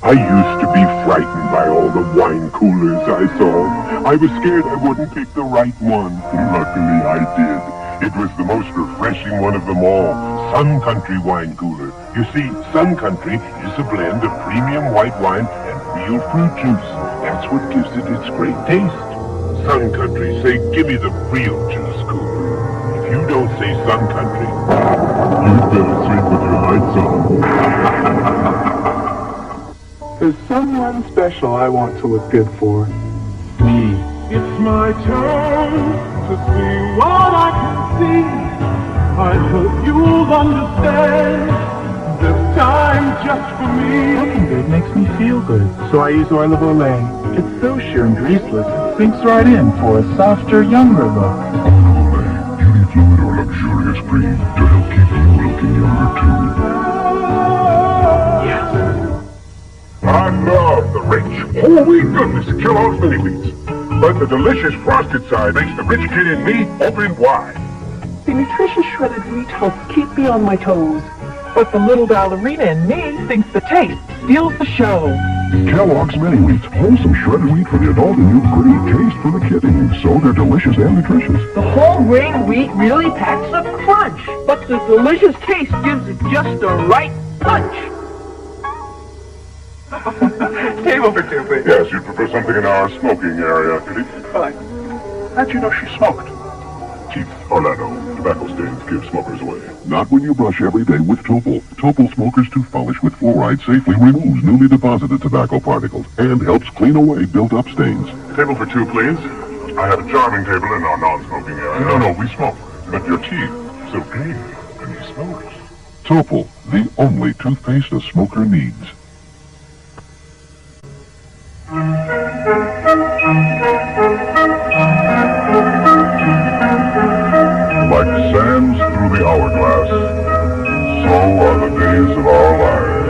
I used to be frightened by all the wine coolers I saw. I was scared I wouldn't pick the right one. Luckily, I did. It was the most refreshing one of them all, Sun Country wine cooler. You see, Sun Country is a blend of premium white wine and real fruit juice. That's what gives it its great taste. Sun Country, say, give me the real juice cooler. If you don't say Sun Country, you'd better sleep with your lights on. There's someone special I want to look good for. Me. It's my turn to see what I can see. I hope you'll understand. This time just for me. Looking good makes me feel good, so I use Oil of Olay. It's so sheer and greaseless, it sinks right in for a softer, younger look. Oil of Olay, beauty fluid or luxurious cream to help keep you looking younger too. I love the rich, holy goodness of Kellogg's Mini Wheats. But the delicious frosted side makes the rich kid in me open wide. The nutritious shredded wheat helps keep me on my toes. But the little ballerina in me thinks the taste steals the show. Kellogg's Mini Wheats, wholesome shredded wheat for the adult and new great taste for the kiddies. So they're delicious and nutritious. The whole grain wheat really packs a crunch, but the delicious taste gives it just the right punch. Table for two, please. Yes, you'd prefer something in our smoking area, Kitty? Fine. How'd you know she smoked? Keith Orlando, tobacco stains give smokers away. Not when you brush every day with Topol. Topol Smoker's Tooth Polish with fluoride safely removes newly deposited tobacco particles and helps clean away built-up stains. Table for two, please. I have a charming table in our non-smoking area. No, we smoke. But your teeth, so clean, and he smokes. Topol, the only toothpaste a smoker needs. Like sands through the hourglass, so are the days of our lives.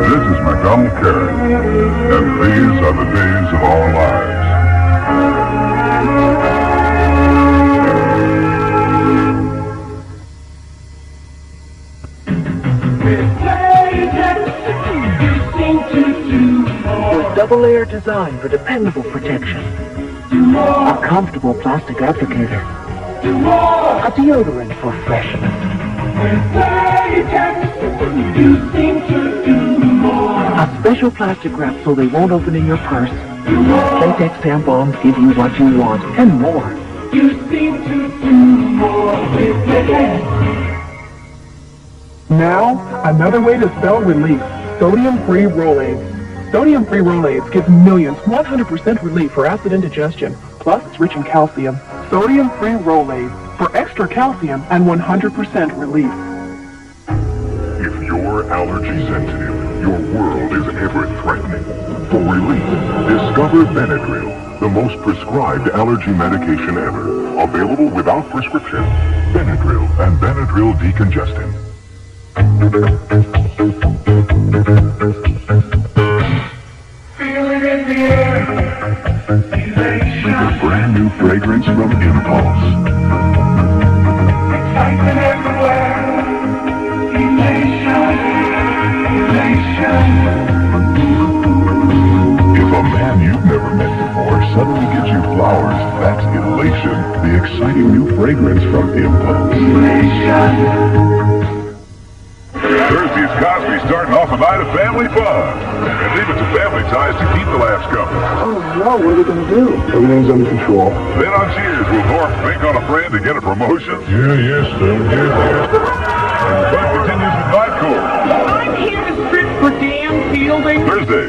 This is MacDonald Carey, and these are the days of our lives. Double-layer design for dependable protection. A comfortable plastic applicator. A deodorant for freshness. A special plastic wrap so they won't open in your purse. Latex tampons give you what you want and more. You seem to do more with Now, another way to spell relief. Sodium-free Rolaids. Sodium-free Rolaids gives millions 100% relief for acid indigestion. Plus, it's rich in calcium. Sodium-free Rolaids for extra calcium and 100% relief. If you're allergy sensitive, your world is ever threatening. For relief, discover Benadryl, the most prescribed allergy medication ever. Available without prescription. Benadryl and Benadryl decongestant. With a brand new fragrance from Impulse. Excitement everywhere. Elation. If a man you've never met before suddenly gives you flowers, that's elation. The exciting new fragrance from Impulse. Thursday's Cosby starting off a night of family fun. And leave it to family ties to keep the laughs coming. Oh no, what are we going to do? Everything's under control. Then on Cheers, will Norm bank on a friend to get a promotion? Yes, sir. And the fun continues with Night Court. I'm here to strip for Dan Fielding. Thursday.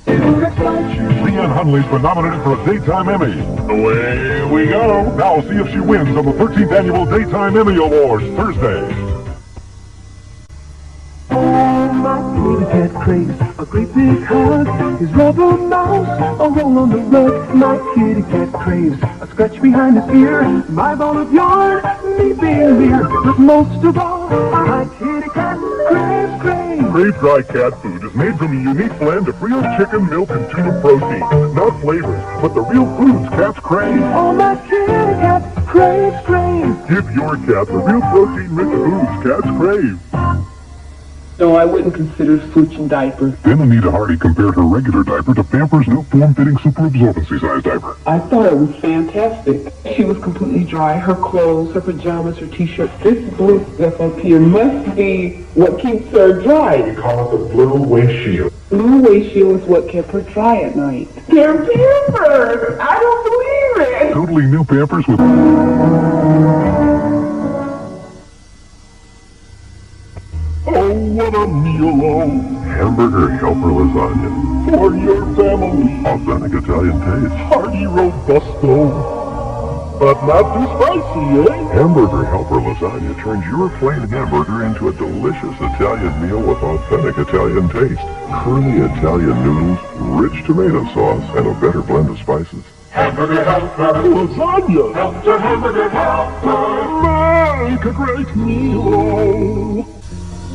Leanne Hunley's been nominated for a Daytime Emmy. Away we go. Now see if she wins on the 13th Annual Daytime Emmy Awards, Thursday. My kitty cat craves a great big hug. His rubber mouse, a roll on the rug. My kitty cat craves a scratch behind his ear. My ball of yarn, me being near. But most of all, my kitty cat Crave, crave. Crave Dry Cat Food is made from a unique blend of real chicken, milk, and tuna protein. Not flavors, but the real foods cats crave. All my kitty cats crave, crave. Give your cat the real protein-rich foods cats crave. No, I wouldn't consider switching diapers. Then Anita Hardy compared her regular diaper to Pampers' new form-fitting super absorbency size diaper. I thought it was fantastic. She was completely dry. Her clothes, her pajamas, her t-shirt. This blue stuff up here must be what keeps her dry. We call it the Blue Waist Shield. Blue waist shield is what kept her dry at night. They're Pampers! I don't believe it! Totally new Pampers with... Oh, what a meal, oh. Hamburger helper lasagna. For your family. Authentic Italian taste. Hearty robusto. But not too spicy, eh? Hamburger helper lasagna turns your plain hamburger into a delicious Italian meal with authentic Italian taste. Curly Italian noodles, rich tomato sauce, and a better blend of spices. Hamburger helper lasagna. Helper, hamburger helper. Make a great meal, oh.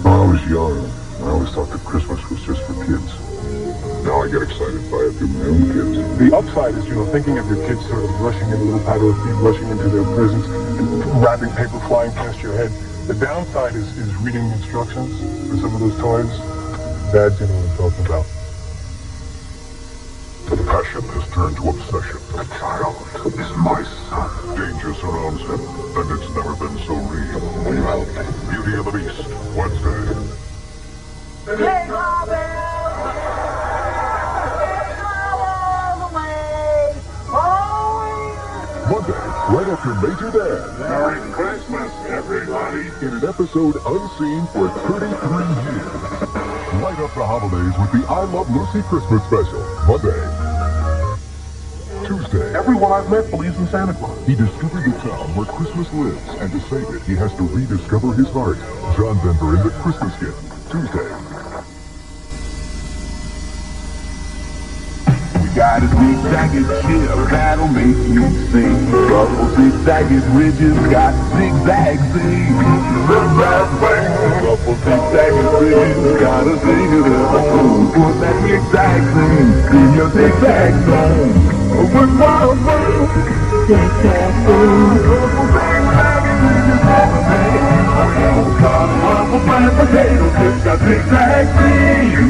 When I was young, I always thought that Christmas was just for kids. Now I get excited by it through my own kids. The upside is, thinking of your kids sort of rushing in a little patter of feet, rushing into their presents, and wrapping paper flying past your head. The downside is reading the instructions for some of those toys. Dads, you know what I'm talking about. Passion has turned to obsession. The child is my son. Danger surrounds him, and it's never been so real. Will you help me? Beauty and the Beast, Wednesday. Take all the way. Monday, right after Major Dad. Merry Christmas, everybody. In an episode unseen for 33 years. Light up the holidays with the I Love Lucy Christmas special. Monday. Tuesday. Everyone I've met believes in Santa Claus. He discovered the town where Christmas lives, and to save it, he has to rediscover his heart. John Denver in The Christmas Gift. Tuesday. Got a zigzagged ship that'll make you sing. Ruffle zigzagged ridges got zigzag zing. Ruffle zigzagged ridges got a zing of their own. Put that zigzag zing in your zigzag zone. With wild world, zigzag zing. Ruffle zigzagged ridges got a zing. Ruffle flat potato chips got zigzag zing.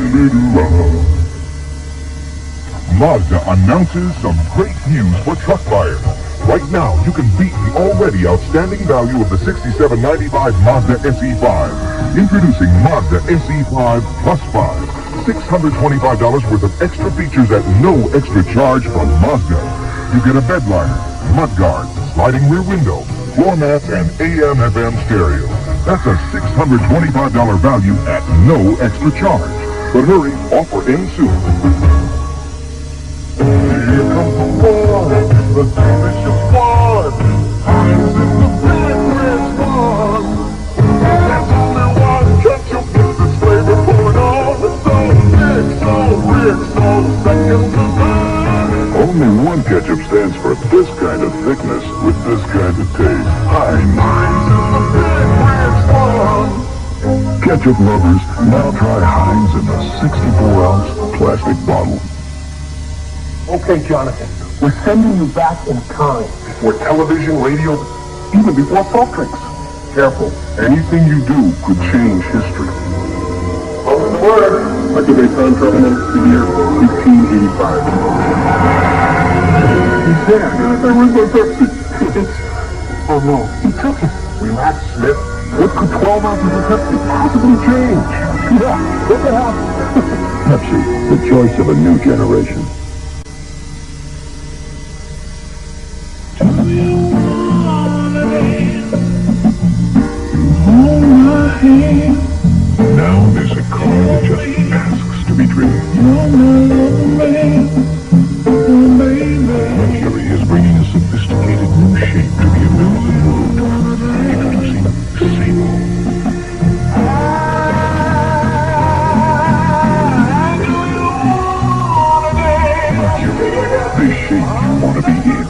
Mazda announces some great news for truck buyers. Right now, you can beat the already outstanding value of the $67.95 Mazda SE5. Introducing Mazda SE5 Plus 5. $625 worth of extra features at no extra charge from Mazda. You get a bed liner, mudguard, sliding rear window, floor mats, and AM/FM stereo. That's a $625 value at no extra charge. But hurry, offer ends soon. Here comes the war, the delicious one. Heinz is the favorite one. There's only one ketchup with this flavor poured on. It's so thick, so rich, so second to none. Only one ketchup stands for this kind of thickness with this kind of taste. Heinz. Heinz is the favorite one. Ketchup lovers, now try Heinz in the 64-ounce plastic bottle. Okay, Jonathan, we're sending you back in time. Before television, radio, Even before soft drinks. careful. Anything you do could change history. Over the word. I could make time travel in the year 1885. He's there. There was my Pepsi. Oh, no. He took it. Relax, Smith. What could 12 ounces of Pepsi possibly change? Yeah, look at how... Pepsi, the choice of a new generation. Now there's a car that just asks to be driven. Mercury is bringing a sophisticated new shape to the American road. Introducing Sable. Mercury, the shape you want to be in.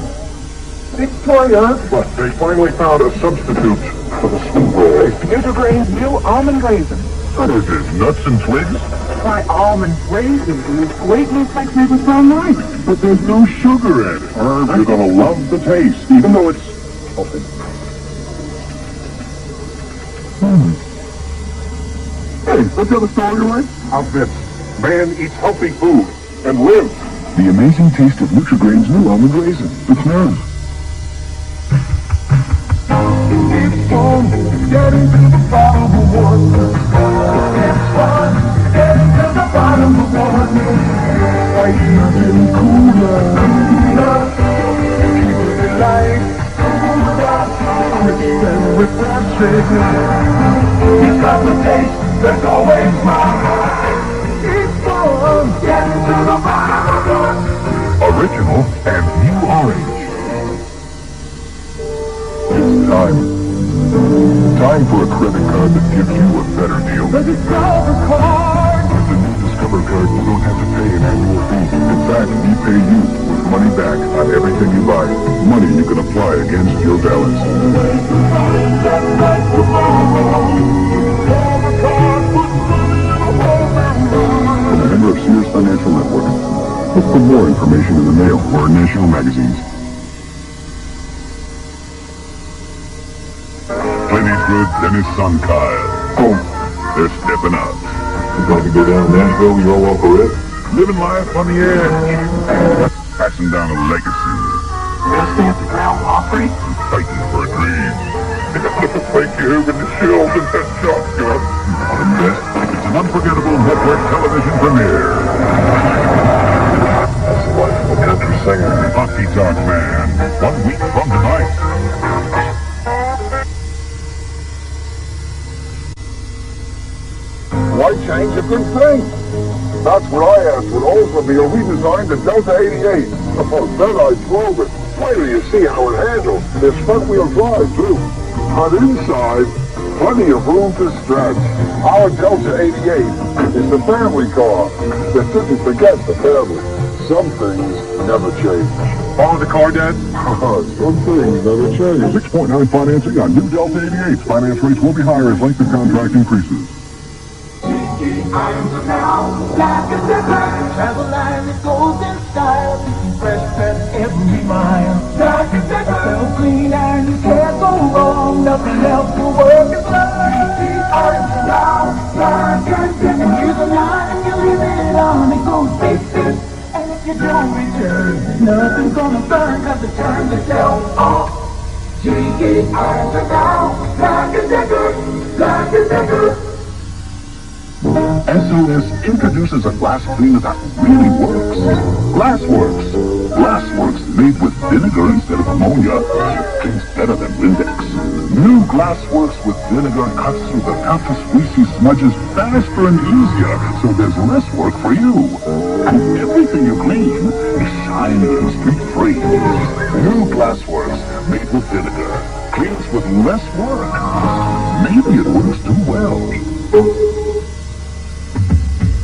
Victoria. But they finally found a substitute for the spoon roll. Intergrain new almond raisin. What is this, nuts and twigs? Try almond raisins and this great new French maple brown rice. But there's no sugar in it. Herb, you're gonna love the taste, even though it's... Hey, let's tell the story, right? How's this? Man eats healthy food and lives. The amazing taste of Nutrigrain's new almond raisin. It's known. It's fun getting to the bottom of water. It's fun getting to the bottom of water. Fighting getting cooler. Keeping it light. Crisp and refreshing. It's got the taste that's always mine. It's fun getting to the bottom of water. Original and new orange. It's time. Time for a credit card that gives you a better deal. The Discover card. With the new Discover card, you don't have to pay an annual fee. In fact, we pay you with money back on everything you buy. Money you can apply against your balance. From a member of Sears Financial Network. Look for more information in the mail or in national magazines. Clint Eastwood and his son Kyle. Oh, they're stepping out. You going to go down to Nashville with your Walker Red? Living life on the edge. Passing down a legacy. We'll stay at the ground offering. Fighting for a dream. Thank you in the shield and that shotgun. On this, it's an unforgettable network television premiere. That's the life of a country singer. Hockey Talk Man. 1 week from tonight. Why change a good thing? That's what I asked when Oldsmobile redesigned the Delta 88. Then I drove it. Wait till you see how it handles. There's front-wheel drive, too. But inside, plenty of room to stretch. Our Delta 88 is the family car. Didn't forget the family. Some things never change. Follow the car, Dad? Some things never change. 6.9 financing on new Delta 88s. Finance rates will be higher as length of contract increases. I'm now black as the black. Travel line that goes in style. Fresh press every mile. Black as the black. Clean and you can't go wrong. Nothing else will work as well. I'm now black as the black. And use a line and you leave it on. It goes beep beep. And if you don't return, nothing's gonna burn. Cause it turns itself off. Jiggy irons are now black as the black. Black as the black. SOS introduces a glass cleaner that really works. Glassworks. Glassworks made with vinegar instead of ammonia. Cleans better than Windex. New Glassworks with vinegar cuts through the toughest greasy smudges faster and easier, so there's less work for you. And everything you clean is shiny and streak-free. New Glassworks made with vinegar. Cleans with less work. Maybe it works too well.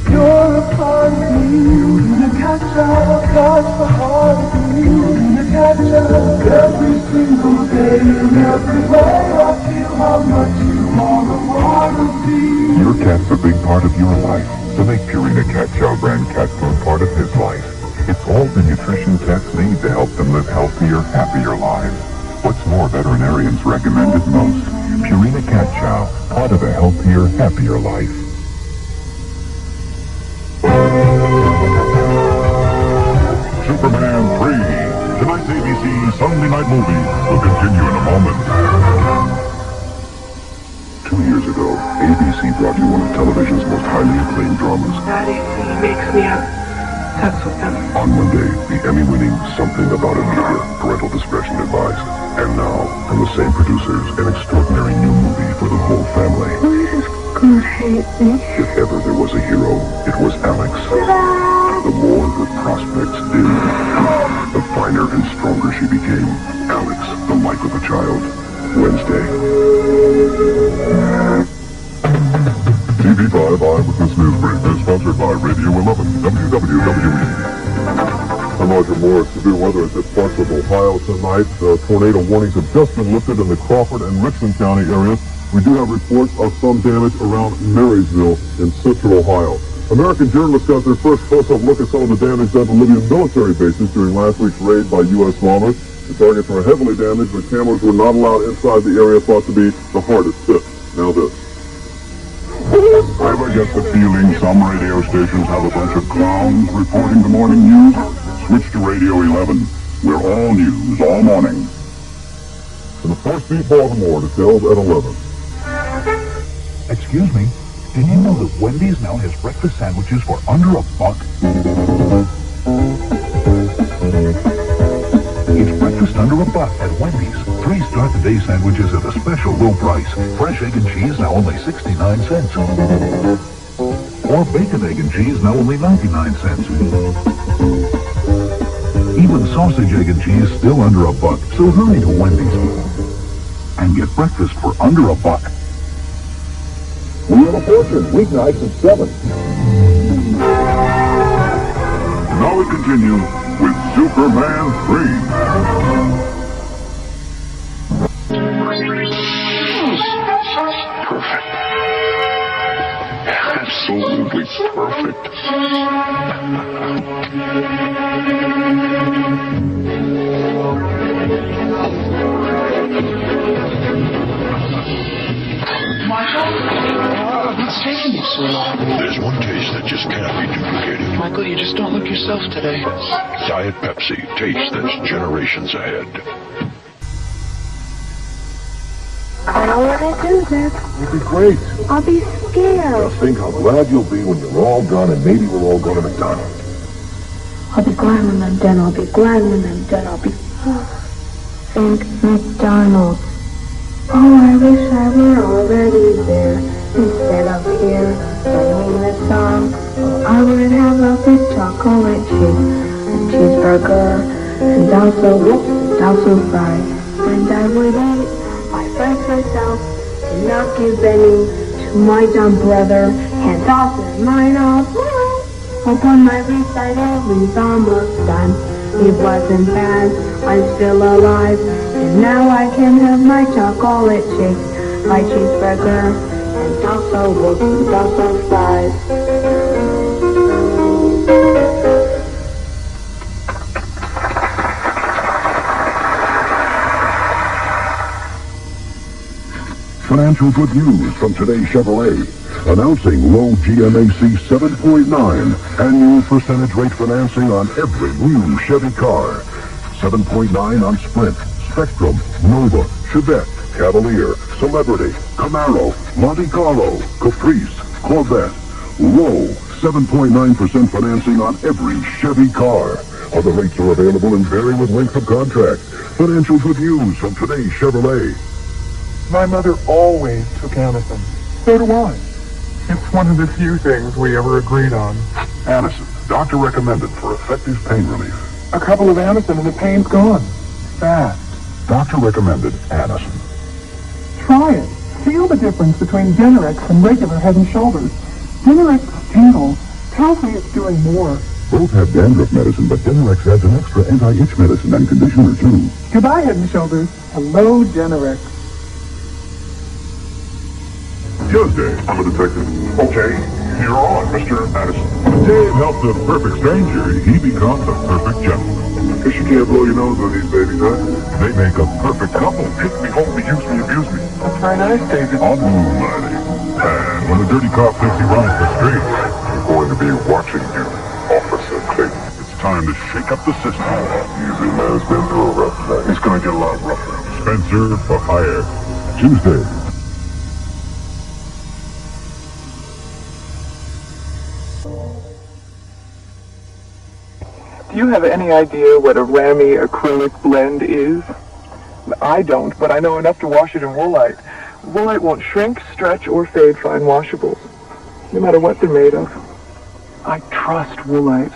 You're a part of me, you catch up, touch the heart of me, you catch up every single day, in every way I feel how much you want to be. Your cat's a big part of your life, so make Purina Cat Chow brand cat food part of his life. It's all the nutrition cats need to help them live healthier, happier lives. What's more, veterinarians recommend it most. Purina Cat Chow, part of a healthier, happier life. Superman 3. Tonight's ABC Sunday night movie will continue in a moment. 2 years ago, ABC brought you one of television's most highly acclaimed dramas. Daddy makes me obsessed with them. On Monday, the Emmy-winning Something About Amelia, parental discretion advised. And now, from the same producers, an extraordinary new movie for the whole family. Why does God hate me? If ever there was a hero, it was Alex. The more her prospects dimmed, the finer and stronger she became. Alex, the life of a child. Wednesday. TV5 Eyewitness Newsbreak is sponsored by Radio 11, WWWE. I'm Roger Morris. Severe weather has hit parts of Ohio tonight. Tornado warnings have just been lifted in the Crawford and Richland County areas. We do have reports of some damage around Marysville in central Ohio. American journalists got their first close-up look at some of the damage done to Libyan military bases during last week's raid by U.S. bombers. The targets were heavily damaged, but cameras were not allowed inside the area thought to be the hardest hit. Now this. Ever get the feeling some radio stations have a bunch of clowns reporting the morning news? Switch to Radio 11. We're all news all morning. In the first beat Baltimore, details at 11. Excuse me, did you know that Wendy's now has breakfast sandwiches for under $1? It's breakfast under $1 at Wendy's. 3 start-the-day sandwiches at a special low price. Fresh egg and cheese now only 69 cents. Or bacon, egg, and cheese now only 99 cents. Even sausage, egg, and cheese still under $1. So hurry to Wendy's and get breakfast for under $1. Wheel of Fortune, weeknights at 7. Now we continue with Superman 3. Perfect. Absolutely perfect. What's taking you so long? There's one taste that just can't be duplicated. Michael, you just don't look yourself today. Diet Pepsi. Taste that's generations ahead. I don't want to do this. It'll be great. I'll be scared. Just think how glad you'll be when you're all done and maybe we'll all go to McDonald's. I'll be glad when I'm done. I'll be glad when I'm done. I'll be... Think McDonald's. Oh, I wish I were already there. Instead of here, singing this song. Oh, I would have a big chocolate chip and cheeseburger. And also fries. And I would eat my french myself and not give any to my dumb brother. Hands off and mine off. Upon my recital, he's almost done. It wasn't bad, I'm still alive. And now I can have my chocolate chips, my cheeseburger, and also fries. Financial good news from today's Chevrolet. Announcing low GMAC 7.9 annual percentage rate financing on every new Chevy car. 7.9 on Sprint, Spectrum, Nova, Chevette, Cavalier, Celebrity, Camaro, Monte Carlo, Caprice, Corvette. Low 7.9% financing on every Chevy car. Other rates are available and vary with length of contract. Financial good news from today's Chevrolet. My mother always took Anacin. So do I. It's one of the few things we ever agreed on. Anacin, doctor recommended for effective pain relief. A couple of Anacin and the pain's gone. Fast. Doctor recommended Anacin. Try it. Feel the difference between Generex and regular Head & Shoulders. Generex tingles. Tells me it's doing more. Both have dandruff medicine, but Generex adds an extra anti-itch medicine and conditioner too. Goodbye, Head & Shoulders. Hello, Generex. Tuesday, I'm a detective. Okay, you're on, Mr. Addison. Dave helped a perfect stranger. He becomes a perfect gentleman. Guess you can't blow your nose on these babies, huh? They make a perfect couple. Hit me, hold me, use me, abuse me. That's very nice, David. On moonlighting. And when the dirty cop thinks he runs the streets, I'm going to be watching you, Officer Clayton. It's time to shake up the system. Easy man's been through a rough night. He's going to get a lot rougher. Spencer for hire. Tuesday. Do you have any idea what a Ramy acrylic blend is? I don't, but I know enough to wash it in Woolite. Woolite won't shrink, stretch, or fade fine washables, no matter what they're made of. I trust Woolite.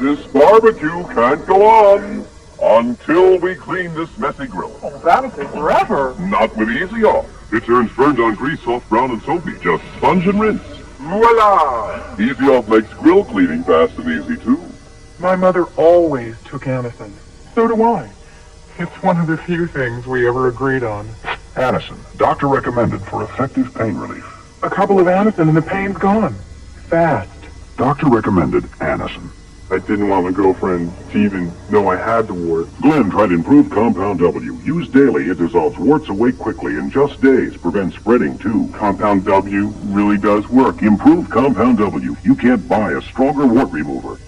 This barbecue can't go on until we clean this messy grill. Oh, that'll take forever. Not with Easy Off. It turns burned on grease soft, brown, and soapy. Just sponge and rinse. Voila! Easy Off makes grill cleaning fast and easy, too. My mother always took Anacin. So do I. It's one of the few things we ever agreed on. Anacin, doctor recommended for effective pain relief. A couple of Anacin and the pain's gone. Fast. Doctor recommended Anacin. I didn't want my girlfriend to even know I had the wart. Glenn tried improved Compound W. Used daily, it dissolves warts away quickly in just days. Prevents spreading, too. Compound W really does work. Improved Compound W. You can't buy a stronger wart remover.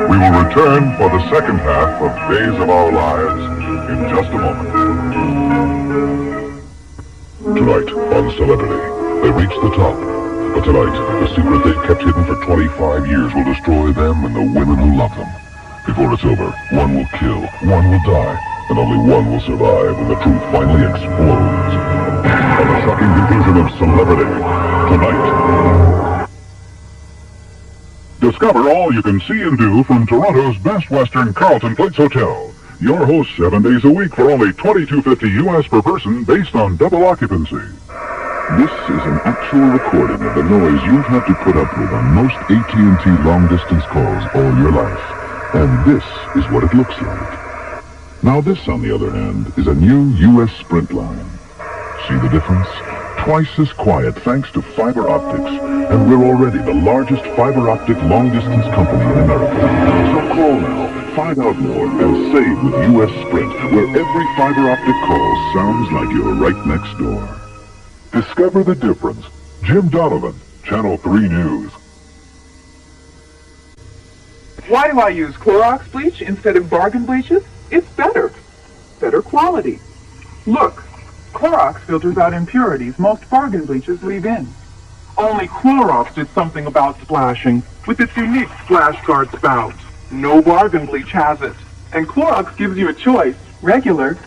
We will return for the second half of Days of Our Lives in just a moment. Tonight on Celebrity, they reach the top. But tonight, the secret they've kept hidden for 25 years will destroy them and the women who love them. Before it's over, one will kill, one will die, and only one will survive when the truth finally explodes. On the shocking conclusion of Celebrity, tonight. Discover all you can see and do from Toronto's Best Western Carlton Place Hotel. Your host 7 days a week for only $22.50 US per person based on double occupancy. This is an actual recording of the noise you've had to put up with on most AT&T long-distance calls all your life. And this is what it looks like. Now this, on the other hand, is a new US Sprint line. See the difference? Twice as quiet thanks to fiber optics. And we're already the largest fiber optic long-distance company in America. So call now, find out more, and save with US Sprint, where every fiber optic call sounds like you're right next door. Discover the difference. Jim Donovan, Channel 3 News. Why do I use Clorox bleach instead of bargain bleaches? It's better. Better quality. Look, Clorox filters out impurities most bargain bleaches leave in. Only Clorox did something about splashing with its unique splash guard spout. No bargain bleach has it. And Clorox gives you a choice, regular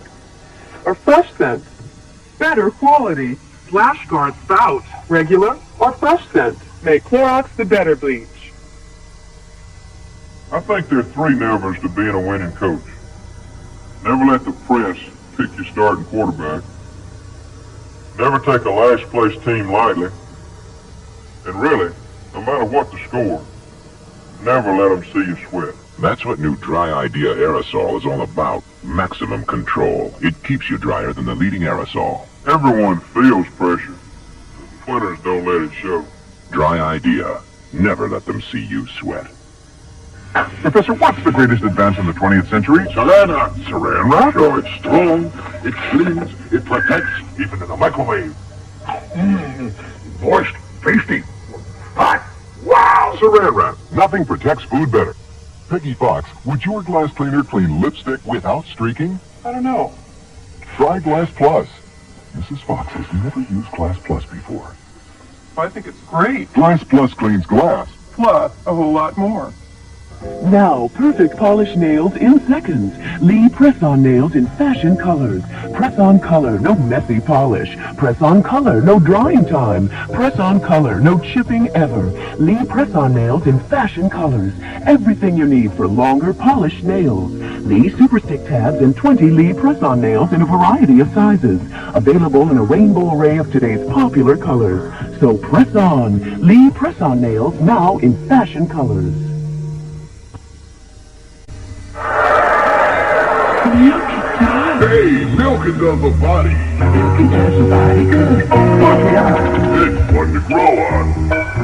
or fresh scent. Better quality. Splash guard spout, regular or fresh scent. Make Clorox the better bleach. I think there are three nevers to being a winning coach. Never let the press pick your starting quarterback. Never take a last place team lightly. And really, no matter what the score, never let them see you sweat. That's what new Dry Idea aerosol is all about. Maximum control. It keeps you drier than the leading aerosol. Everyone feels pressure. Winners don't let it show. Dry Idea. Never let them see you sweat. Professor, what's the greatest advance in the 20th century? Saran Wrap. Saran Wrap? Sure, it's strong, it cleans, it protects, even in the microwave. Moist, tasty, hot. Wow! Saran Wrap. Nothing protects food better. Peggy Fox, would your glass cleaner clean lipstick without streaking? I don't know. Try Glass Plus. Mrs. Fox has never used Glass Plus before. I think it's great. Glass Plus cleans glass. Plus, a whole lot more. Now, perfect polish nails in seconds. Lee press-on nails in fashion colors. Press-on color, no messy polish. Press-on color, no drying time. Press-on color, no chipping ever. Lee press-on nails in fashion colors. Everything you need for longer polished nails. Lee Superstick tabs and 20 Lee press-on nails in a variety of sizes. Available in a rainbow array of today's popular colors. So press on. Lee press-on nails now in fashion colors. Hey, milking does a body. Milky does a body good. It's fun to grow on.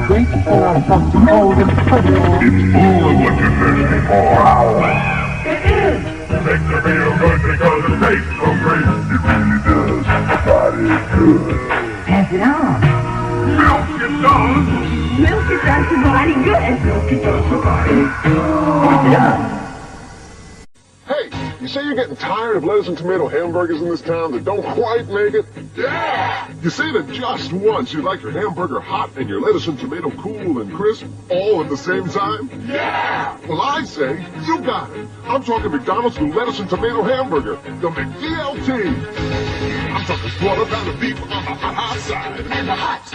Great to fill out something cold and fuzzy. It's all of what you're thirsty for. It is. Makes you feel good because it tastes so great. It really does. The body good. Pass it on. Milk it does. Milk it does the body good. Milk it does the body Pass it on. Hey, you say you're getting tired of lettuce and tomato hamburgers in this town that don't quite make it? Yeah! You say that just once you'd like your hamburger hot and your lettuce and tomato cool and crisp all at the same time? Yeah! Well, I say, you got it. I'm talking McDonald's new lettuce and tomato hamburger, the McDLT. I'm talking quarter pound of beef on the hot side. And the hot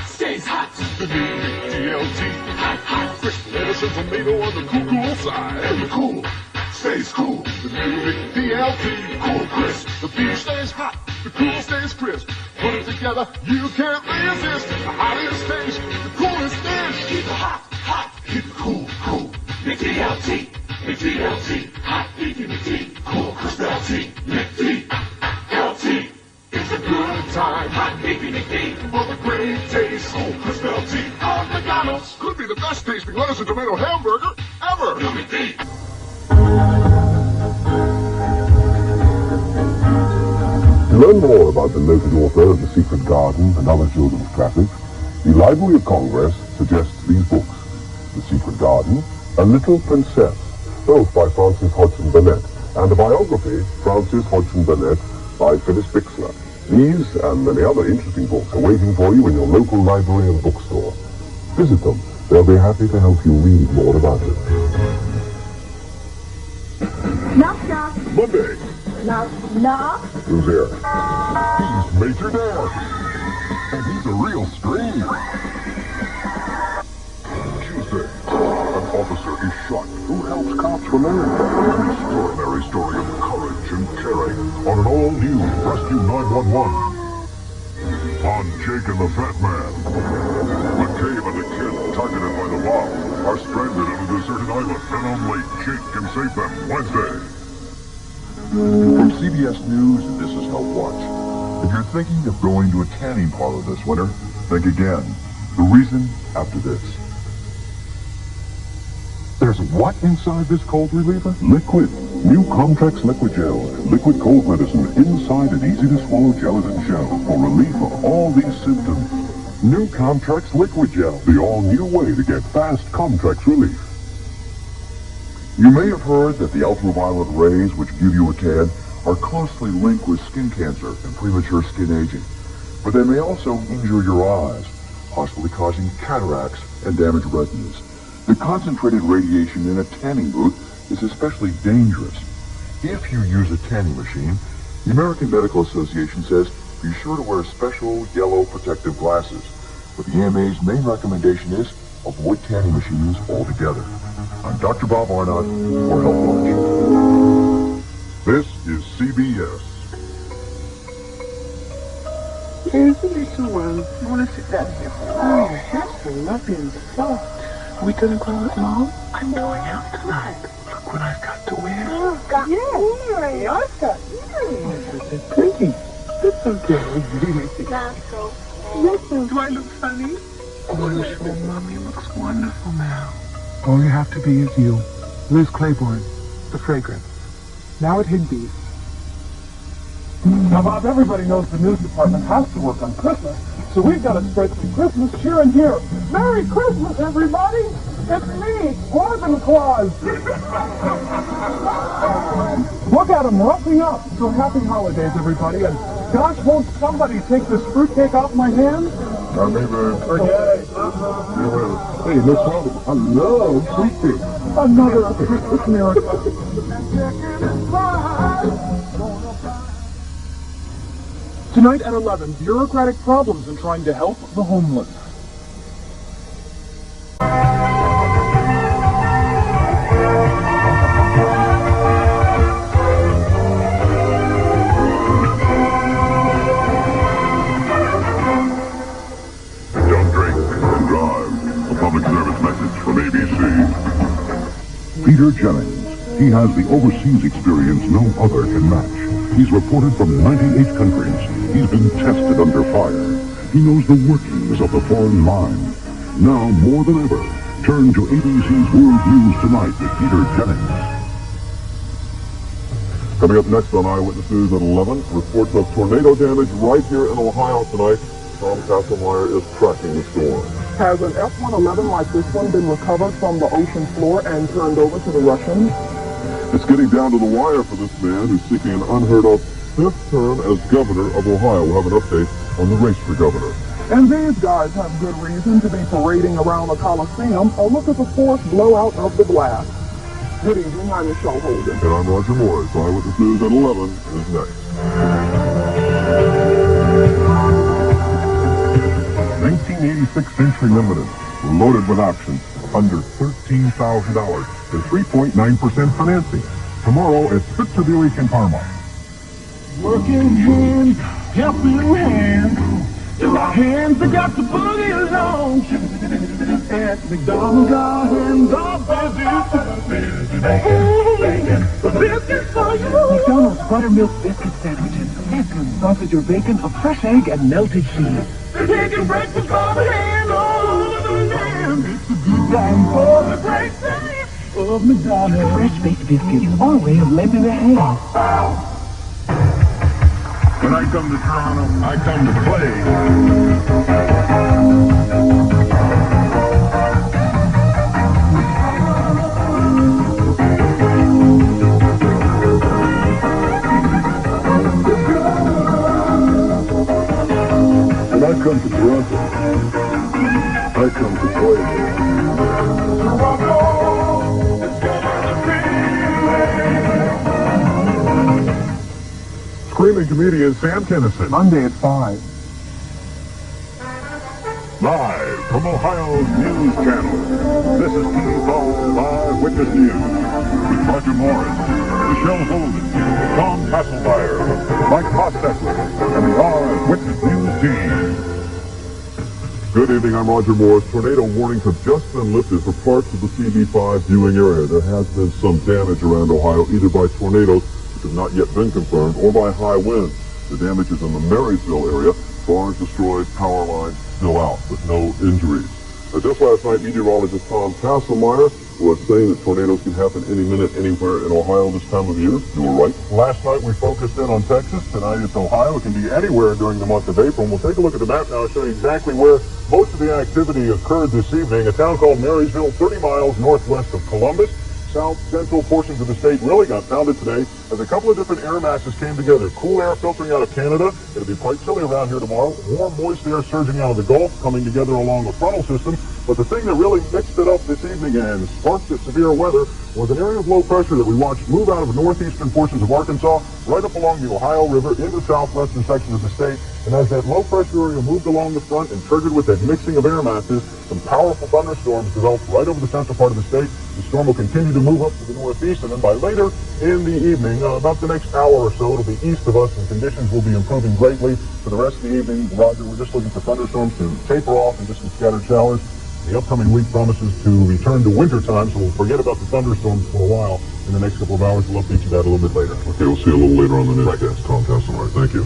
stays hot. The new McDLT. Hot, crisp lettuce and tomato on the cool side. And the cool stays cool. The new McDLT, cool crisp. The beef stays hot, the cool stays crisp. Put it together, you can't resist. The hottest taste, the coolest dish. Keep it hot, hot. Keep it cool, cool. McDLT. H-E-T-L-T, hot D-D-T, cool crystal tea, nifty, L-T. It's a good time, hot D-D-T, for the great taste, cool crystal tea of McDonald's. Could be the best tasting lettuce and tomato hamburger ever. Gummy tea. To learn more about the noted author of The Secret Garden and other children's classics, the Library of Congress suggests these books: The Secret Garden, A Little Princess, both by Frances Hodgson Burnett, and a biography, Frances Hodgson Burnett, by Phyllis Bixler. These and many other interesting books are waiting for you in your local library and bookstore. Visit them. They'll be happy to help you read more about it. Knock, knock. Monday. Knock, knock. Who's here? He's Major Dan. And he's a real scream. Tuesday. An officer is shot. Who helps cops remember? An extraordinary story of courage and caring on an all-new Rescue 911. On Jake and the Fat Man. McCabe and the kid, targeted by the mob, are stranded on a deserted island, and only Jake can save them. Wednesday. From CBS News, This Is Health Watch. If you're thinking of going to a tanning parlor this winter, think again. The reason, after this. There's what inside this cold reliever? Liquid. New Comtrex Liquid Gel. Liquid cold medicine inside an easy-to-swallow gelatin gel for relief of all these symptoms. New Comtrex Liquid Gel. The all-new way to get fast Comtrex relief. You may have heard that the ultraviolet rays which give you a tan are closely linked with skin cancer and premature skin aging. But they may also injure your eyes, possibly causing cataracts and damaged retinas. The concentrated radiation in a tanning booth is especially dangerous. If you use a tanning machine, the American Medical Association says be sure to wear special yellow protective glasses. But the AMA's main recommendation is avoid tanning machines altogether. I'm Dr. Bob Arnott for Health Watch. This is CBS. Isn't it so well? I want to sit down here. Oh, your hair's so lovely and soft. Are we gonna go out, Mom? I'm going out tonight. Look what I've got to wear. You've got earrings. I've got earrings. It's pretty. It's okay. Not so. Do I look funny? Oh, sure, Mommy looks wonderful now. All you have to be is you. Liz Claiborne, The Fragrance. Now at Higbee's. Now, Bob, everybody knows the news department has to work on Christmas, so we've got to spread some Christmas cheer and here. Merry Christmas, everybody! It's me, Corbin Claus! Look at him roughing up! So happy holidays, everybody, and gosh, won't somebody take this fruitcake off my hand? Now, maybe forget it. Hey, no problem. I love fruitcake. Another Christmas miracle. Tonight at 11, bureaucratic problems in trying to help the homeless. Don't drink and drive. A public service message from ABC. Peter Jennings. He has the overseas experience no other can match. He's reported from 98 countries. He's been tested under fire. He knows the workings of the foreign mind. Now, more than ever, turn to ABC's World News Tonight with Peter Jennings. Coming up next on Eyewitness News at 11, reports of tornado damage right here in Ohio tonight. Tom Castlemeyer is tracking the storm. Has an F-111 like this one been recovered from the ocean floor and turned over to the Russians? It's getting down to the wire for this man who's seeking an unheard-of fifth term as governor of Ohio. We'll have an update on the race for governor. And these guys have good reason to be parading around the Coliseum. A look at the forced blowout of the blast. Good evening, I'm Michelle Holden. And I'm Roger Morris. Eyewitness News at 11 is next. 1986 Century Limited, loaded with options, under $13,000 and 3.9% financing. Tomorrow at Spitzer Buick in Parma. Working hand, helping hand. Our hands that got the boogie along. At McDonald's, our hands are busy. Biscuits for you. McDonald's buttermilk biscuit sandwiches. Excellent sausage or bacon, a fresh egg, and melted cheese. They're taking breakfast by the hand all over the land. It's a good time for the great day of McDonald's. Fresh baked biscuits, our way of lending a hand. When I come to Toronto, I come to play. When I come to Toronto, I come to play. Screaming comedian Sam Kinison. Monday at 5. Live from Ohio's News Channel. This is TV5 Live Witness News. With Roger Morris, Michelle Holden, Tom Hasselmeyer, Mike Hostetler, and the Live Witness News team. Good evening, I'm Roger Morris. Tornado warnings have just been lifted for parts of the CB5 viewing area. There has been some damage around Ohio, either by tornadoes, which have not yet been confirmed, or by high winds. The damage is in the Marysville area. Bars destroyed, power lines still out, but no injuries. Just last night, meteorologist Tom Hasselmeyer was saying that tornadoes can happen any minute, anywhere in Ohio this time of year. You were right. Last night, we focused in on Texas. Tonight, it's Ohio. It can be anywhere during the month of April. And we'll take a look at the map now and show you exactly where most of the activity occurred this evening. A town called Marysville, 30 miles northwest of Columbus. South central portions of the state really got pounded today as a couple of different air masses came together. Cool air filtering out of Canada. It'll be quite chilly around here tomorrow. Warm, moist air surging out of the Gulf, coming together along the frontal system. But the thing that really mixed it up this evening and sparked the severe weather was an area of low pressure that we watched move out of northeastern portions of Arkansas, right up along the Ohio River into southwestern sections of the state. And as that low pressure area moved along the front and triggered with that mixing of air masses, some powerful thunderstorms developed right over the central part of the state. The storm will continue to move up to the northeast, and then by later in the evening, about the next hour or so, it'll be east of us, and conditions will be improving greatly. For the rest of the evening, Roger, we're just looking for thunderstorms to taper off and just some scattered showers. The upcoming week promises to return to winter time, so we'll forget about the thunderstorms for a while. In the next couple of hours, we'll update you that a little bit later. Okay, we'll see you a little later on the newscast. Tom Hasselmeyer, thank you.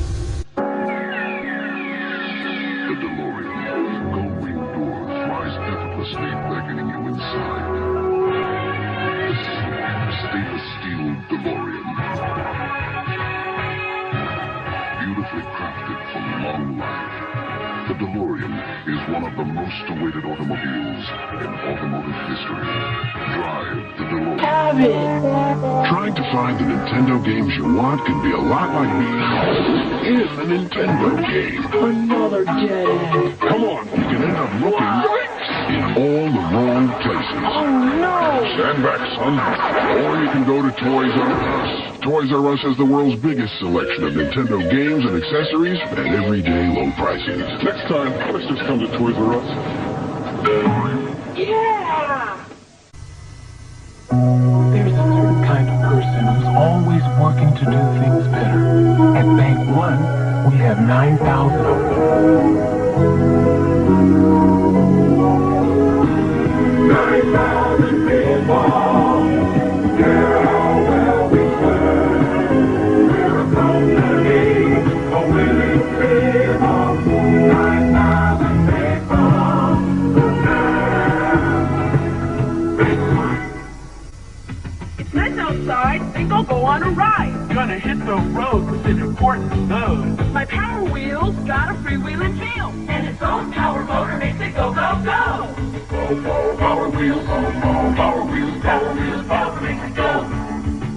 The DeLorean, gold-winged doors rise effortlessly, beckoning you inside. Stainless steel DeLorean. Beautifully crafted for long life. The DeLorean is one of the most awaited automobiles in automotive history. Drive the DeLorean. Have it! Trying to find the Nintendo games you want can be a lot like being in a Nintendo game. Another dead. Come on, you can end up looking in all the wrong places. Oh no! Stand back, son. Or you can go to Toys R Us. Toys R Us has the world's biggest selection of Nintendo games and accessories at everyday low prices. Next time, let's just come to Toys R Us. Yeah! There's a certain kind of person who's always working to do things better. At Bank One, we have 9,000 of them. 9,000 people. Hear how well we serve. We're a company of willing people. 9,000 people. It's nice outside. Think I'll go on a ride. Gonna hit the road with an important load. My Power Wheels got a freewheeling feel. And its own power motor makes it go, go, go. Power wheels, power wheels, power wheels, power makes it go.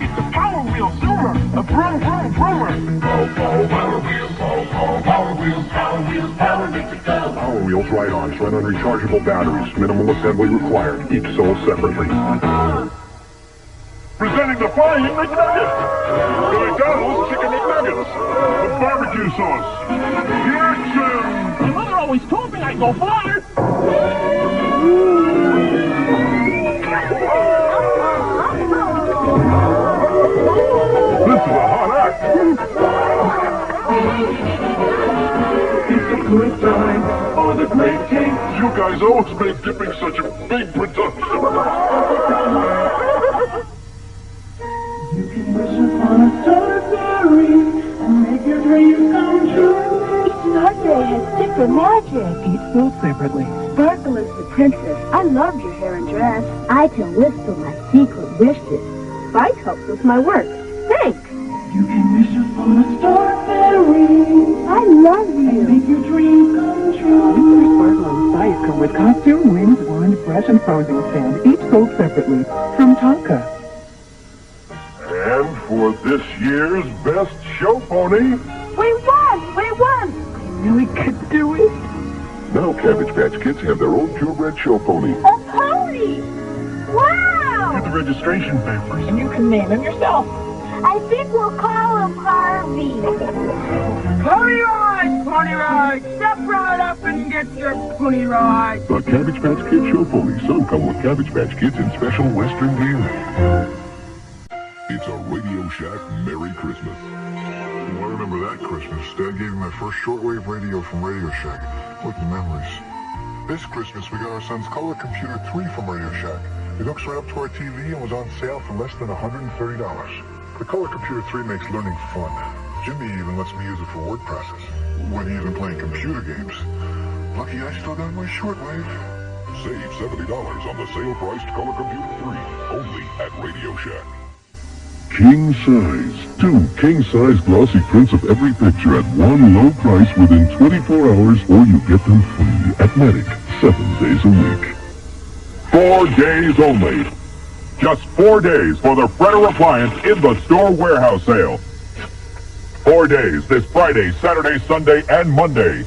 It's a Power Wheel Zoomer, a vroom, vroom, vroomer. Power wheels, power wheels, power wheels, power makes it go. Power Wheels ride-ons run on rechargeable batteries. Minimal assembly required. Each sold separately. Presenting the Flying McNuggets. The McDonald's Chicken McNuggets. With barbecue sauce. The action! My mother always told me I'd go flying. This is a hot act. It's a good time for the great king. You guys always make dipping such a big production. sold separately. Sparkle is the princess. I love your hair and dress. I can whisper my secret wishes. Spike helps with my work. Thanks. You can wish upon a star fairy. I love you. Make your dreams come true. Mr. Sparkle and Spice come with costume, wings, wand, brush, and posing stand, each sold separately from Tonka. And for this year's best show pony, We won! We won! I knew we could do it. now Cabbage Patch Kids have their own purebred show pony. A pony! Wow! Get the registration papers. And you can name him yourself. I think we'll call him Harvey. Pony ride! Step right up and get your pony ride. The Cabbage Patch Kids show pony. Some come with Cabbage Patch Kids in special Western gear. It's a Radio Shack Merry Christmas. Well, I remember that Christmas. Dad gave me my first shortwave radio from Radio Shack. What memories. This Christmas, we got our son's Color Computer 3 from Radio Shack. It hooks right up to our TV and was on sale for less than $130. The Color Computer 3 makes learning fun. Jimmy even lets me use it for word process when he isn't playing computer games. Lucky I still got my shortwave. Save $70 on the sale-priced Color Computer 3, only at Radio Shack. King size. 2 king-size glossy prints of every picture at one low price within 24 hours, or you get them free at Medic, 7 days a week. 4 days only. Just 4 days for the Fredder Appliance in the store warehouse sale. 4 days this Friday, Saturday, Sunday, and Monday.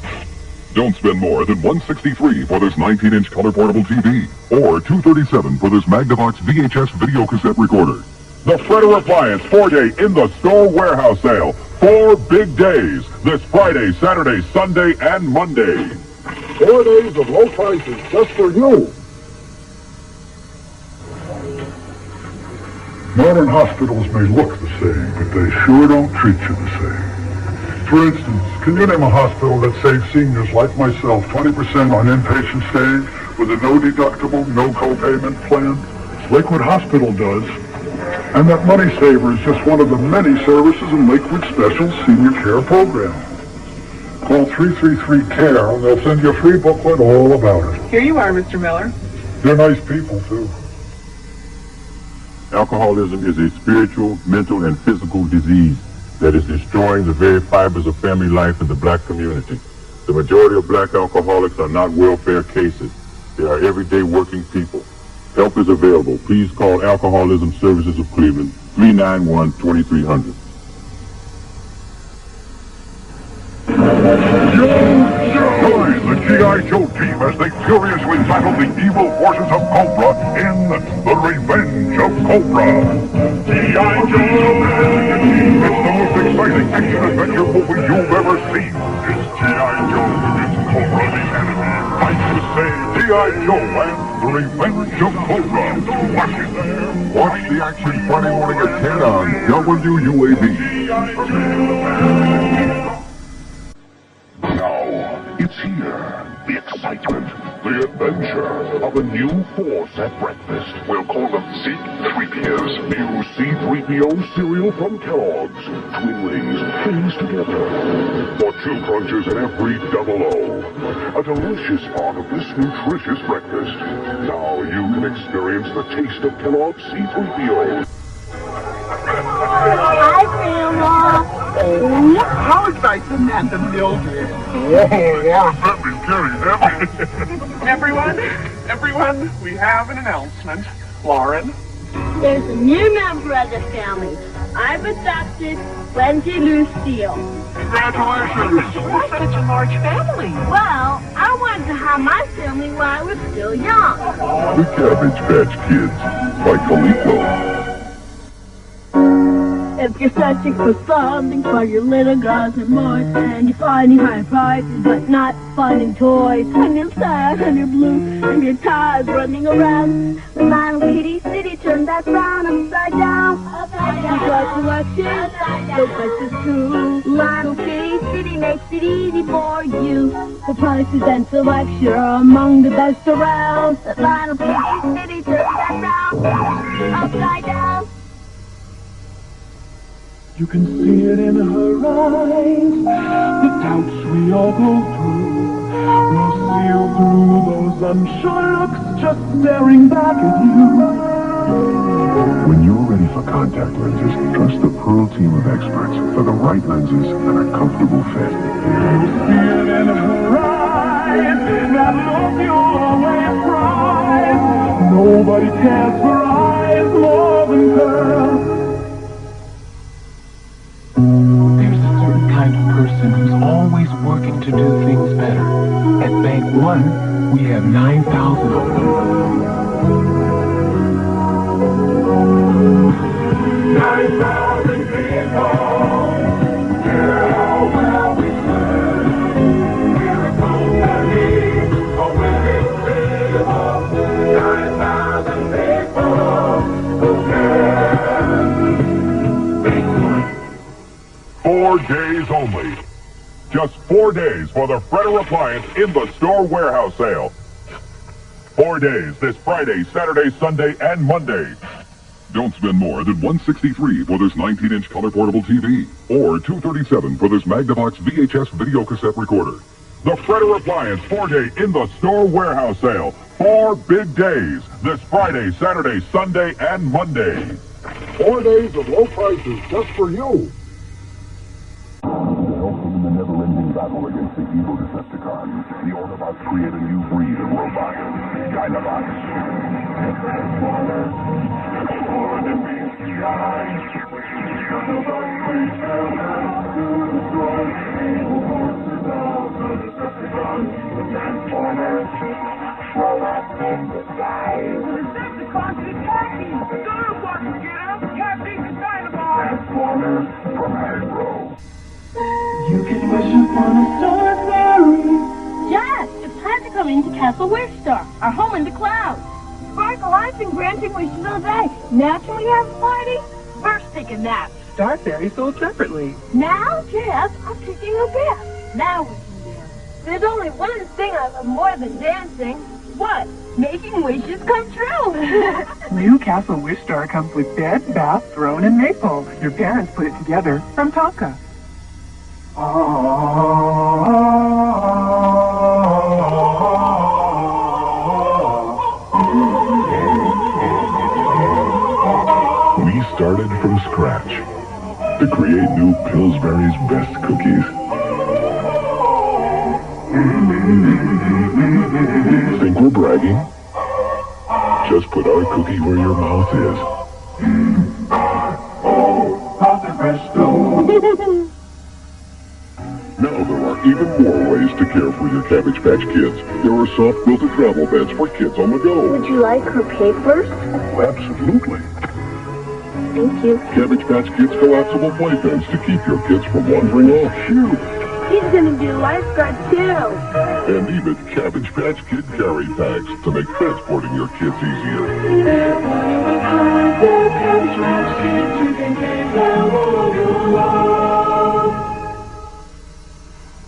Don't spend more than $163 for this 19-inch color portable TV, or $237 for this Magnavox VHS video cassette recorder. The Fredder Appliance 4-day in the store warehouse sale. 4 big days this Friday, Saturday, Sunday, and Monday. 4 days of low prices just for you. Modern hospitals may look the same, but they sure don't treat you the same. For instance, can you name a hospital that saves seniors like myself 20% on inpatient stays with a no-deductible, no-co-payment plan? Lakewood Hospital does. And that Money Saver is just one of the many services in Lakewood's special senior care program. Call 333-CARE and they'll send you a free booklet all about it. Here you are, Mr. Miller. They're nice people, too. Alcoholism is a spiritual, mental, and physical disease that is destroying the very fibers of family life in the black community. The majority of black alcoholics are not welfare cases. They are everyday working people. Help is available. Please call Alcoholism Services of Cleveland, 391-2300. Join the G.I. Joe team as they furiously battle the evil forces of Cobra in The Revenge of Cobra. G.I. Joe! It's the most exciting action-adventure movie you've ever seen. It's G.I. Joe against Cobra the enemy. Fight to save G.I. Joe and The Revenge of Cobra. Watch it. Watch the action Friday morning at 10 on WUAB. Now, it's here. The excitement, the adventure of a new force at breakfast. We'll call them C-3POs. New C-3PO cereal from Kellogg's. Twinlings, things together. For 2 crunches in every double O. A delicious part of this nutritious breakfast. Now you can experience the taste of Kellogg's C-3PO. Hi, Grandma. Oh, how exciting, Amanda Mildred. Whoa, Lauren Bentley's carrying heavy. Everyone, we have an announcement. Lauren? There's a new member of the family. I've adopted Wendy Lucille. Congratulations. Why such a large family? Well, I wanted to have my family while I was still young. The Cabbage Patch Kids by Coleco. If you're searching for something for your little girls and boys, and you're finding high prices but not finding toys, and you're sad and you're blue and you're tired running around, the Lionel Kitty City turned that frown upside down. You've got selection, no prices too. Lionel Kitty City makes it easy for you. The prices and selection are among the best around. The Lionel Kitty City turned that frown upside down. You can see it in her eyes, the doubts we all go through. will seal through those unsure looks just staring back at you. When you're ready for contact lenses, trust the Pearl team of experts for the right lenses and a comfortable fit. You'll see it in her eyes, that look you'll always prize. Nobody cares for eyes more than Pearl. There's a certain kind of person who's always working to do things better. At Bank One, we have 9,000 of them. 9,000 people. Hear how well we serve. We're a company of willing people. 9,000 people who care. Bank One. 4 days only. Just 4 days for the Fredder Appliance in the store warehouse sale. 4 days this Friday, Saturday, Sunday, and Monday. Don't spend more than $163 for this 19-inch color portable TV or $237 for this Magnavox VHS video cassette recorder. The Fredder Appliance 4-day in the store warehouse sale. 4 big days this Friday, Saturday, Sunday, and Monday. 4 days of low prices just for you. In the never-ending battle against the evil Decepticons, the Autobots create a new breed of robot, Dinobots. Transformers from Hasbro. You can wish upon a star fairy. Yes, it's time to come into Castle Wishstar, our home in the clouds. Sparkle, I've been granting wishes all day. Now can we have a party? First take a nap. Star fairies sold separately. Now? Yes, I'm taking a bath. Now we can dance. There's only one thing I love more than dancing. What? Making wishes come true. New Castle Wishstar comes with bed, bath, throne, and maple. Your parents put it together from Tonka. We started from scratch to create new Pillsbury's best cookies. Think we're bragging? Just put our cookie where your mouth is. Now there are even more ways to care for your Cabbage Patch Kids. There are soft quilted travel beds for kids on the go. Would you like her papers? Oh, absolutely. Thank you. Cabbage Patch Kids collapsible playpens to keep your kids from wandering off. Phew. He's gonna be a lifeguard too. And even Cabbage Patch Kid carry bags to make transporting your kids easier.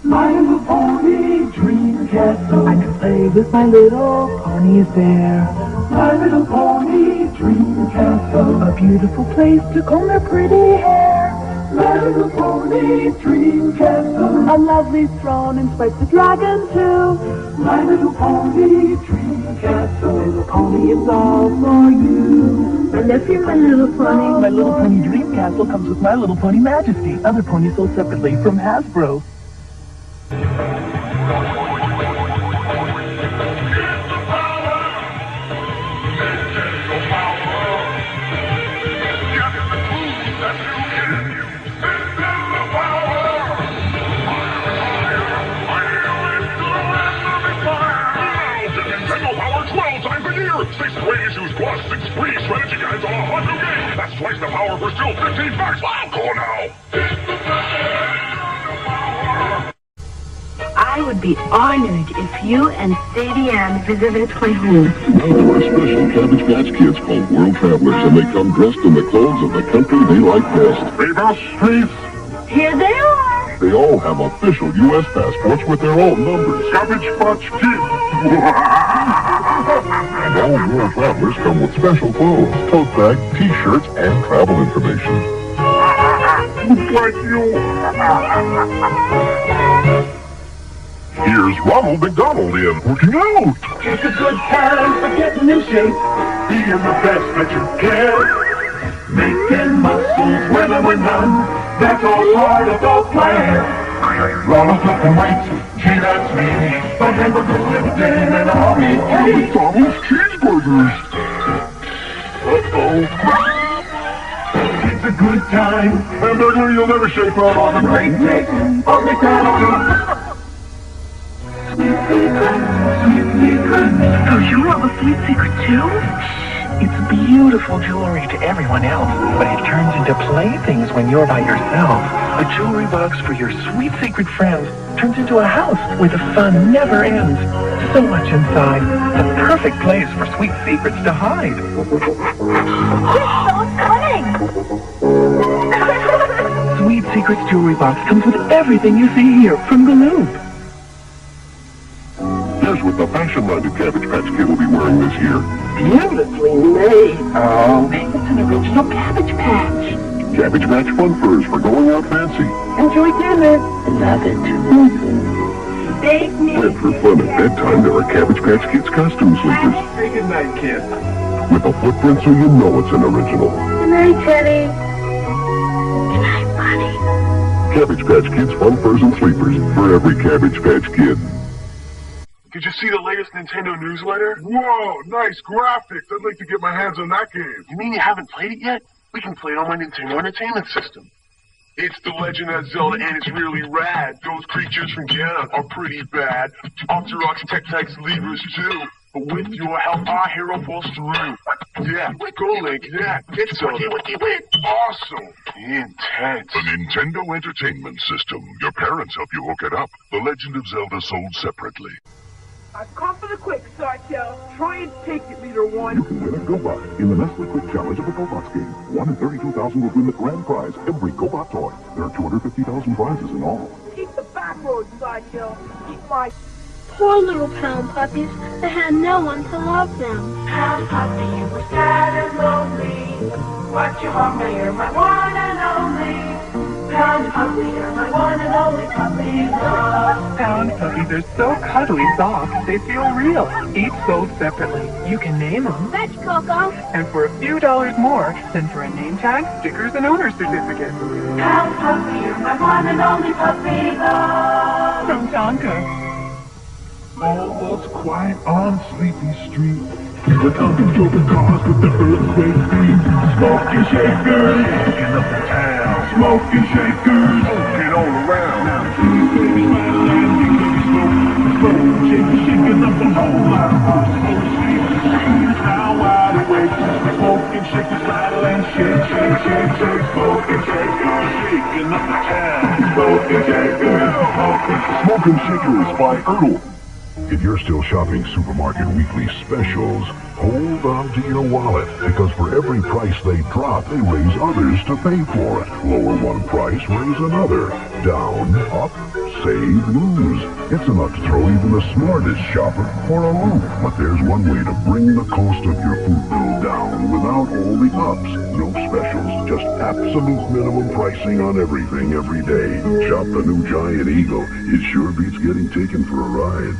My little pony dream castle. I can play with my little ponies there. My little pony dream castle. A beautiful place to comb their pretty hair. My little pony dream castle. A lovely throne and swipe the dragon too. My little pony dream castle. Little pony, it's all for you. I love you, my little pony. My Little Pony Dream Castle comes with My Little Pony Majesty. Other ponies sold separately from Hasbro. Six great issues plus 6 free strategy guides on a hot new game. That's twice the power for still 15 bucks. Wow, cool now. I would be honored if you and Sadie Ann visited my home. Now there are special Cabbage Patch Kids called World Travelers, and they come dressed in the clothes of the country they like best. Beaver Streets! Here they are. They all have official U.S. passports with their own numbers. Cabbage Patch Kids! And all World Travelers come with special clothes, tote bag, t-shirts, and travel information. Looks like you. Here's Ronald McDonald in Working Out. It's a good time for getting in shape. Being the best that you can. Making muscles wither and none. That's all part of the plan. Ronald's lifting weights. Gee, that's me. The hamburger lifting and all me. McDonald's cheeseburgers. Uh-oh. It's a good time. Hamburger, you'll never shape out on A great day of McDonald's. Sweet secret, sweet secret. So you have a sweet secret too? It's beautiful jewelry to everyone else, but it turns into playthings when you're by yourself. A jewelry box for your sweet secret friends turns into a house where the fun never ends. So much inside. The perfect place for sweet secrets to hide. Sweet Secrets Jewelry Box comes with everything you see here from the Loop. Here's what the fashion-minded Cabbage Patch Kid will be wearing this year. Beautifully made. Oh, it's an original Cabbage Patch. Cabbage Patch Fun Furs for going out fancy. Enjoy dinner. Love it. And for fun at bedtime, there are Cabbage Patch Kids costume sleepers. Say goodnight, kid. With a footprint so you know it's an original. Good night, Teddy. Good night, Buddy. Cabbage Patch Kids Fun Furs and Sleepers for every Cabbage Patch Kid. Did you see the latest Nintendo newsletter? Whoa, nice graphics. I'd like to get my hands on that game. You mean you haven't played it yet? We can play it on my Nintendo Entertainment System. It's The Legend of Zelda, and it's really rad. Those creatures from Ganon are pretty bad. Octoroks, Tektites, Libras, too. But with your help, our hero pulls through. Yeah, go Link, yeah, get Zelda. Awesome. Intense. A Nintendo Entertainment System. Your parents help you hook it up. The Legend of Zelda sold separately. I've come for the quick start, Joe. Try and take it, Leader One. You can win a GoBot in the Nestle Quick Challenge of the GoBots game. 1 in 32,000 will win the grand prize, every GoBot toy. There are 250,000 prizes in all. Keep the back roads, Sideshow. Keep my... Poor little pound puppies. They had no one to love them. Pound puppy, you were sad and lonely. But you are me, you're my one and only. Pound puppy, you're my one and only puppy love. Pound puppies are so cuddly soft, they feel real. Each sold separately. You can name them. Fetch, Coco. And for a few dollars more, send for a name tag, stickers, and owner certificate. Pound puppy, you're my one and only puppy love. From Tonka. All was quiet on Sleepy Street. The Tonka drove the cars with the earthquake beat. Smoke and shakers, shaking up the town. Smoke and shakers, smoking all around. Now, baby, smile and big baby smoke. Smoke and shakers, shaking up the whole lot of folks. Smoke and shakers, now wide awake. Smoke and shakers, rattle and shake, shake, shake, shake. Smoke and shakers, shaking up the town. Smoke and shakers, smoke and shakers by Ertl. If you're still shopping Supermarket Weekly specials, hold on to your wallet, because for every price they drop, they raise others to pay for it. Lower one price, raise another. Down, up, save, lose. It's enough to throw even the smartest shopper for a loop. But there's one way to bring the cost of your food bill down without all the ups. No specials, just absolute minimum pricing on everything every day. Shop the new Giant Eagle. It sure beats getting taken for a ride.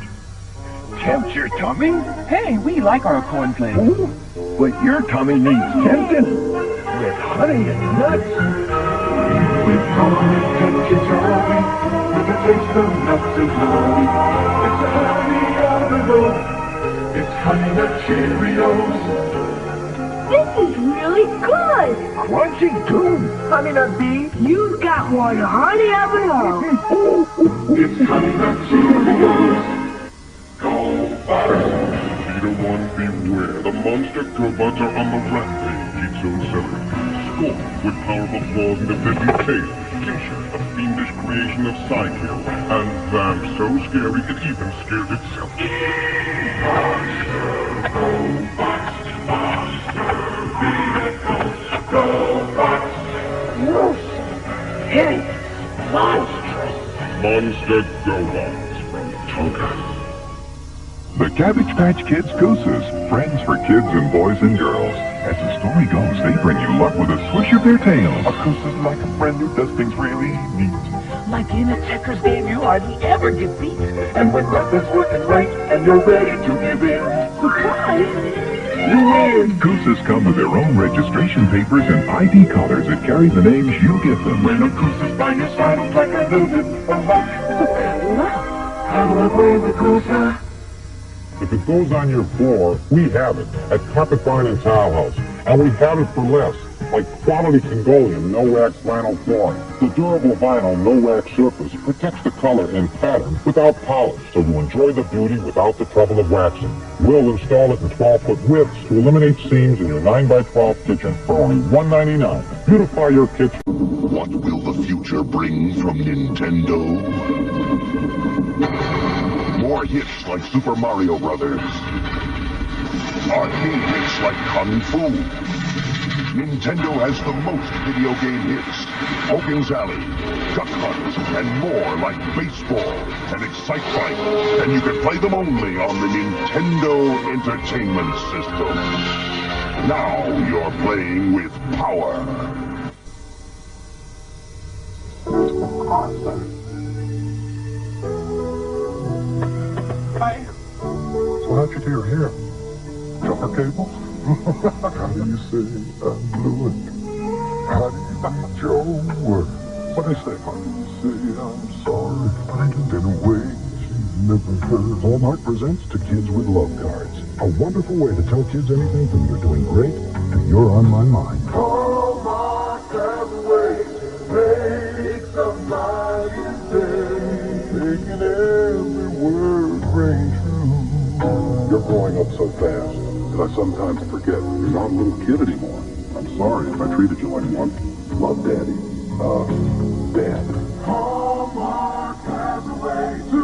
Tempt your tummy? Hey, we like our cornflakes. Ooh, but your tummy needs tempting with honey and nuts. With honey and cherry, with a taste of nuts and honey. It's the honey of the road. It's honey nut Cheerios. This is really good. Crunchy too. Honey nut bee. You've got one honey of it all. It's honey nut Cheerios. Leader One, beware. The monster GoBots are on the rampage. Each zone separate. Scorn, with powerful claws and a deadly tail. Tincture, a fiendish creation of Psykill. And Vamp, so scary it even scares itself. Monster GoBots from Tonka. The Cabbage Patch Kids Gooses, friends for kids and boys and girls. As the story goes, they bring you luck with a swish of their tails. A goose is like a friend who does things really neat. Like in a checkers game, you hardly ever get beat. And when nothing's working right, and you're ready to give in, surprise, you win. Koosas come with their own registration papers and ID collars that carry the names you give them. When a Koosa's by your side, it's like a little bit of luck. How do I play the Koosa? If it goes on your floor, we have it at Carpet Barn and Tile House. And we have it for less. Like quality Congolian no-wax vinyl flooring. The durable vinyl no-wax surface protects the color and pattern without polish, so you enjoy the beauty without the trouble of waxing. We'll install it in 12-foot widths to eliminate seams in your 9x12 kitchen for only $1.99. Beautify your kitchen. What will the future bring from Nintendo? More hits like Super Mario Brothers. Arcade hits like Kung Fu. Nintendo has the most video game hits. Hogan's Alley, Duck Hunt, and more like baseball and Excite Bike. And you can play them only on the Nintendo Entertainment System. Now you're playing with power. Hi. So how'd you do your hair? Jumper cable? How do you say I'm fluent? How do you read your words? What do they say, honey? Say I'm sorry, find it in a way she's never heard. Hallmark presents To Kids with Love Cards. A wonderful way to tell kids anything from you're doing great to you're on my mind. Hallmark has a way to make somebody's day, making every word ring true. You're growing up so fast that I sometimes forget you're not a little kid anymore. I'm sorry if I treated you like one. Love, Daddy. Dad. Hallmark has a way to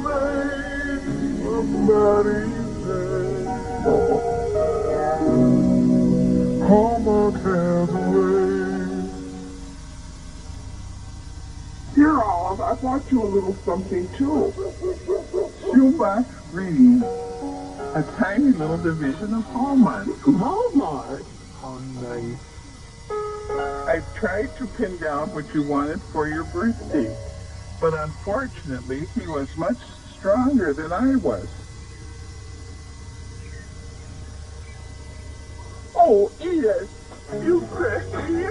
make somebody's day. Oh. Hallmark has a way. Here, Olive, I bought you a little something, too. Shoebox Reading. A tiny little division of Hallmark. Hallmark? How nice. I've tried to pin down what you wanted for your birthday, but unfortunately, he was much stronger than I was. Oh, Edith, you crazy.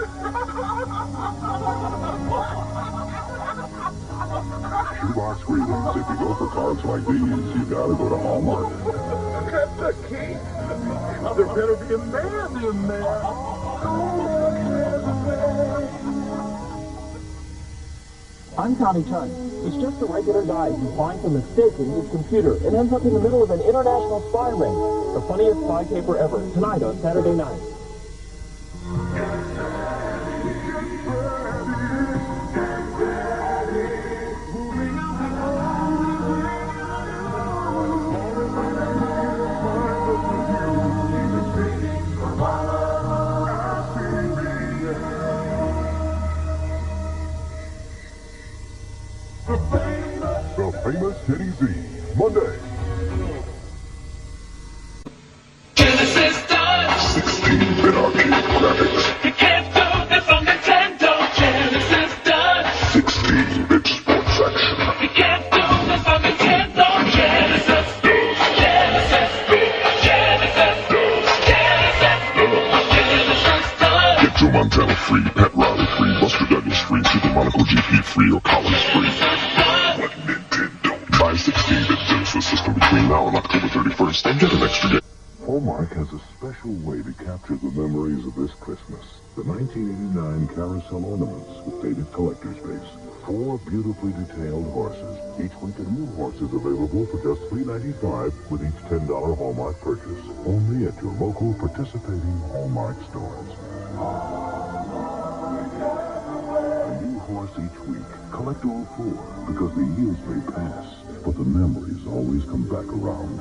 Shoebox readings. If you go for cards like these, you gotta go to Hallmark. Cut the cake. There better be a man in there. I'm Connie Chung. He's just a regular guy who finds a mistake in his computer and ends up in the middle of an international spy ring. The funniest spy caper ever, tonight on Saturday night. The famous Teddy Z. Monday. Genesis does. 16-bit arcade graphics. You can't do this on Nintendo. Genesis does. 16-bit sports action. You can't do this on Nintendo. Genesis does. Genesis does. Genesis does. Genesis does. Genesis does. Get Joe Montana free, Pat Riley free, Buster Douglas free, Super Monaco GP free, or Collins free. What Nintendo? Buy a 16-bit Genesis system between now and October 31st and get an extra game. Hallmark has a special way to capture the memories of this Christmas. The 1989 carousel ornaments with dated collector's base. 4 beautifully detailed horses. Each week a new horse is available for just $3.95 with each $10 Hallmark purchase. Only at your local participating Hallmark stores. A new horse each week. Collect all 4 because the years may pass, but the memories always come back around.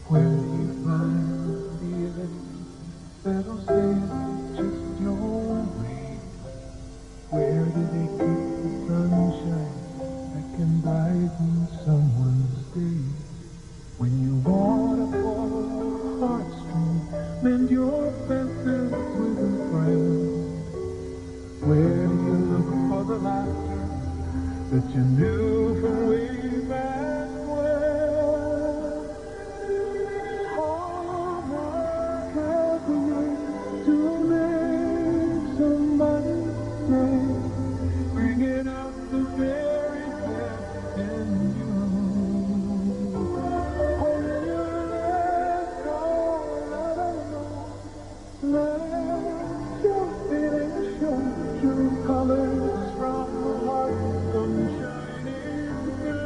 Where you find the that'll say just your way. you knew from way back when. All my happiness to make somebody's day, bringing out the very best in you. When you let go, let your feelings show true colors from the heart come shining through.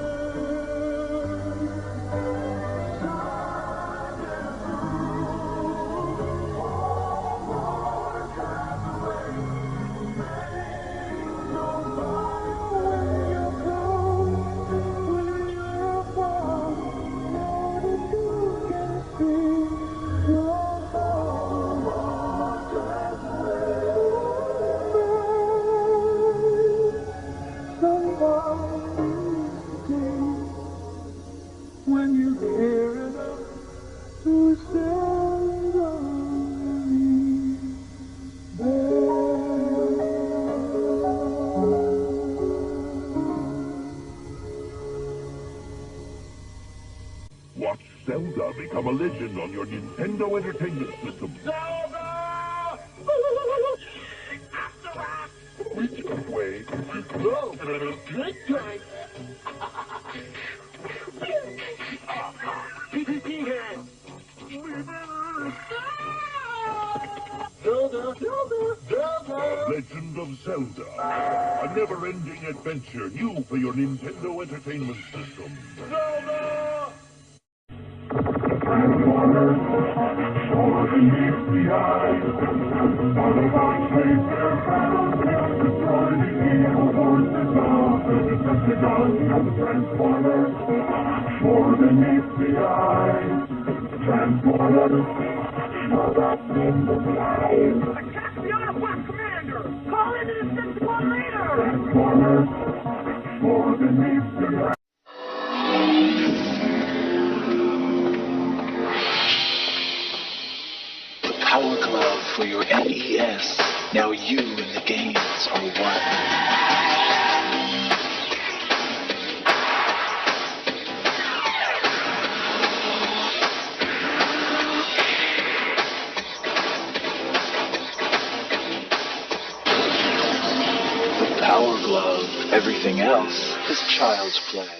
When you care enough to stand on me, Watch Zelda become a legend on your Nintendo Entertainment System. Zelda! Which way? Go! Good time! PPP hand! Zelda! Zelda! Zelda! Legend of Zelda. A never-ending adventure new for your Nintendo Entertainment System. Zelda! Attack the Autobot Commander! Call in an assist one later! The Power Glove for your NES. Now you and the games are one. The Power Glove. Everything else is child's play.